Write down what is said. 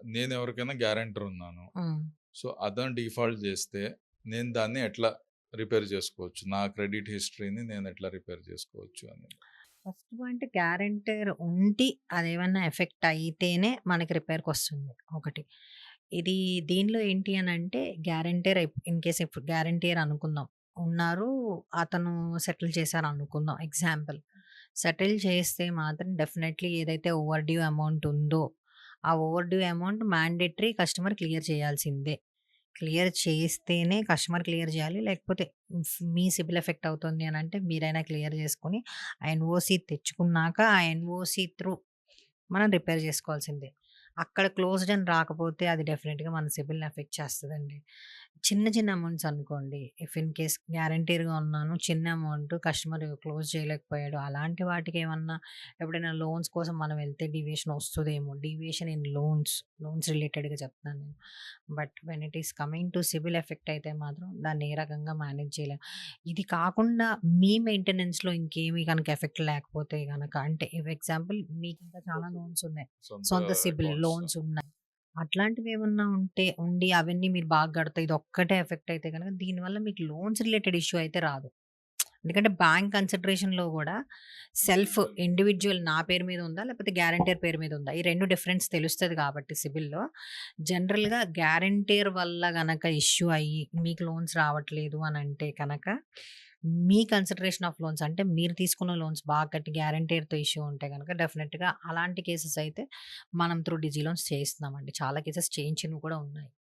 నేను ఎవరికైనా గ్యారంటర్ ఉన్నాను. హ్మ్. సో, అతను డిఫాల్ట్ చేస్తే నేను దాన్ని ఎట్లా రిపేర్ చేసుకోవచ్చు? నా క్రెడిట్ హిస్టరీని నేను ఎట్లా రిపేర్ చేసుకోవచ్చు అనేది. ఫస్ట్ పాయింట్ గ్యారంటర్ ఉండి అదేమన్నా ఎఫెక్ట్ అయితేనే మనకి రిపేర్‌కొస్తుంది ఒకటి. ఇది దీనిలో ఏంటి అనంటే గ్యారంటర్ ఇన్ కేస్ ఇప్పుడు గ్యారంటీర్ అనుకుందాం. ఉన్నారు. అతను సెటిల్ చేశారనుకుందాం ఎగ్జాంపుల్. సెటిల్ చేస్తే మాత్రం డెఫినైట్‌లీ ఏదైతే ఓవర్ డ్యూ అమౌంట్ ఉందో, ఆ over due amount mandatory customer clear చేయాల్సిందే. క్లియర్ చేస్తేనే కస్టమర్ క్లియర్ చేయాలి. లేకపోతే మీ సిబిల్ ఎఫెక్ట్ అవుతుంది అనంటే మీరైనా క్లియర్ చేసుకొని, ఆ ఎన్ఓసీ తెచ్చుకున్నాక ఆ ఎన్ఓసీ త్రూ మనం రిపేర్ చేసుకోవాల్సిందే. అక్కడ క్లోజ్డ్ అని రాకపోతే అది డెఫినిట్‌గా మన సిబిల్‌ని ఎఫెక్ట్ చేస్తదండి. చిన్న చిన్న అమౌంట్స్ అనుకోండి. ఇఫ్ ఇన్ కేస్ గ్యారంటీర్‌గా ఉన్నాను. చిన్న అమౌంట్ కస్టమర్ క్లోజ్ చేయలేకపోయాడు. అలాంటి వాటికి ఏమన్నా ఎప్పుడైనా లోన్స్ కోసం మనం వెళ్తే డీవియేషన్ వస్తదేమో. డీవియేషన్ ఇన్ లోన్స్ రిలేటెడ్‌గా చెప్తున్నాను నేను. But when it is coming to CIBIL effect అయితే మాత్రం దాన్ని ఏ రకంగా మేనేజ్ చేయలేం. ఇది కాకుండా మీ మెయింటెనెన్స్‌లో ఇంకేమి గనక ఎఫెక్ట్ లేకపోతే గనక అంటే ఎగ్జాంపుల్ మీకింకా చాలా లోన్స్ ఉన్నాయి. సొంత సొంత సిబిల్ అకౌంట్స్. లోన్స్ ఉన్నాయి. అట్లాంటివేమన్నా ఉండి అవన్నీ మీరు బాగా గడతాయి. ఇదొక్కటే ఎఫెక్ట్ అయితే గనక దీనివల్ల మీకు లోన్స్ రిలేటెడ్ ఇష్యూ అయితే రాదు. ఎందుకంటే బ్యాంక్ కన్సిడరేషన్‌లో గూడా సెల్ఫ్ ఇండివిడ్యువల్ నా పేరు మీద ఉందా? లేకపోతే గ్యారంటీర్ పేరు మీద ఉందా? ఈ 2 డిఫరెన్స్ తెలుస్తది కాబట్టి సిబిల్‌లో. జనరల్‌గా గ్యారంటీర్ వల్ల గనక ఇష్యూ అయ్యి మీకు లోన్స్ రావట్లేదు అనంటే కనక మీ కన్సిడరేషన్ ఆఫ్ లోన్స్ అంటే మీరు తీసుకున్న లోన్స్ బాగా కట్టి గ్యారంటీర్‌తో ఇష్యూ ఉంటే గనక డెఫినిట్‌గా అలాంటి కేసెస్ అయితే మనం త్రూ డిజి లోన్స్ చేయిస్తున్నామండి. చాలా కేసెస్ చేయించినవి కూడా ఉన్నాయి.